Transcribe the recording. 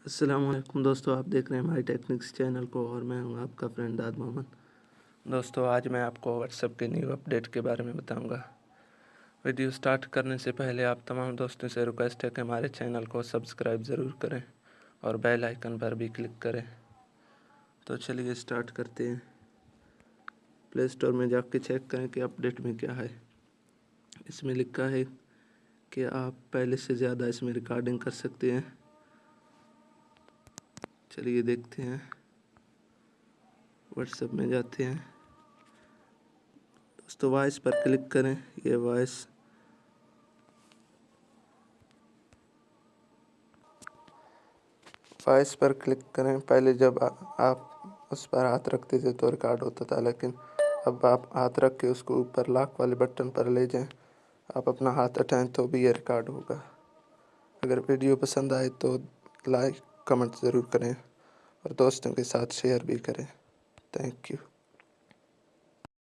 السلام علیکم دوستو، آپ دیکھ رہے ہیں ہماری ٹیکنکس چینل کو اور میں ہوں آپ کا فرینڈ داد محمد۔ دوستو آج میں آپ کو واٹس ایپ کے نیو اپڈیٹ کے بارے میں بتاؤں گا۔ ویڈیو سٹارٹ کرنے سے پہلے آپ تمام دوستوں سے ریکویسٹ ہے کہ ہمارے چینل کو سبسکرائب ضرور کریں اور بیل آئیکن پر بھی کلک کریں۔ تو چلیے سٹارٹ کرتے ہیں۔ پلے اسٹور میں جا کے چیک کریں کہ اپڈیٹ میں کیا ہے۔ اس میں لکھا ہے کہ آپ پہلے سے زیادہ اس میں ریکارڈنگ کر سکتے ہیں۔ چلیے دیکھتے ہیں، واٹس ایپ میں جاتے ہیں۔ دوستو وائس پر کلک کریں، یہ وائس پر کلک کریں۔ پہلے جب آپ اس پر ہاتھ رکھتے تھے تو ریکارڈ ہوتا تھا، لیکن اب آپ ہاتھ رکھ کے اس کو اوپر لاک والے بٹن پر لے جائیں، آپ اپنا ہاتھ اٹھائیں تو بھی یہ ریکارڈ ہوگا۔ اگر ویڈیو پسند آئے تو لائک کمنٹ ضرور کریں اور دوستوں کے ساتھ شیئر بھی کریں۔ Thank you.